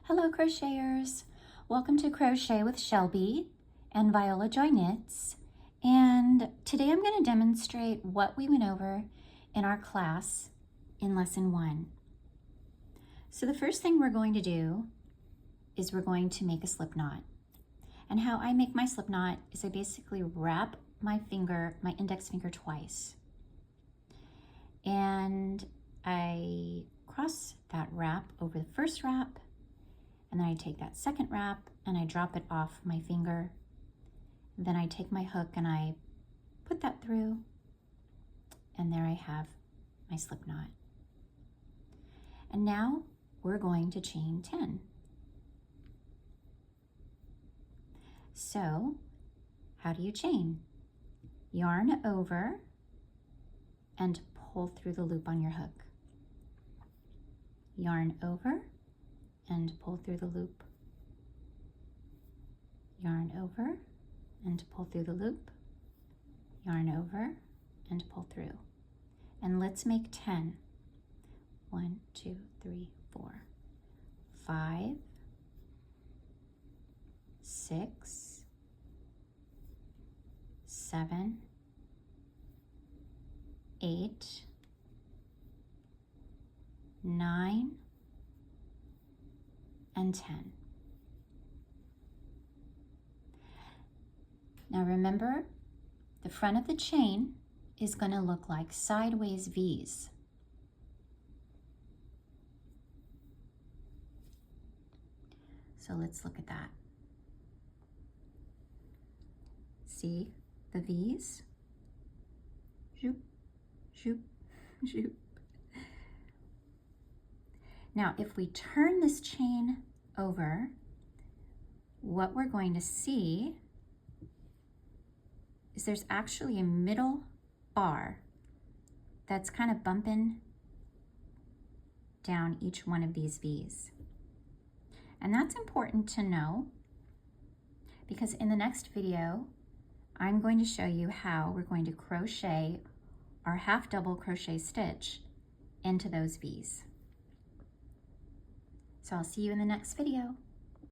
Hello crocheters, welcome to Crochet with Shelby and Viola Joy Knits, and today I'm going to demonstrate what we went over in our class in lesson 1. So the first thing we're going to do is we're going to make a slip knot, and how I make my slip knot is I basically wrap my index finger twice, and I cross that wrap over the first wrap. And then I take that second wrap and I drop it off my finger. Then I take my hook and I put that through, and there I have my slip knot. And now we're going to chain 10. So how do you chain? Yarn over and pull through the loop on your hook. Yarn over and pull through the loop. Yarn over and pull through the loop. Yarn over and pull through. And let's make 10. 1, 2, 3, 4, 5, 6, 7, 8, 9, and 10. Now remember, the front of the chain is going to look like sideways V's. So let's look at that. See the V's? Zoop, zoop, zoop. Now, if we turn this chain over, what we're going to see is there's actually a middle bar that's kind of bumping down each one of these V's. And that's important to know because in the next video, I'm going to show you how we're going to crochet our half double crochet stitch into those V's. So I'll see you in the next video.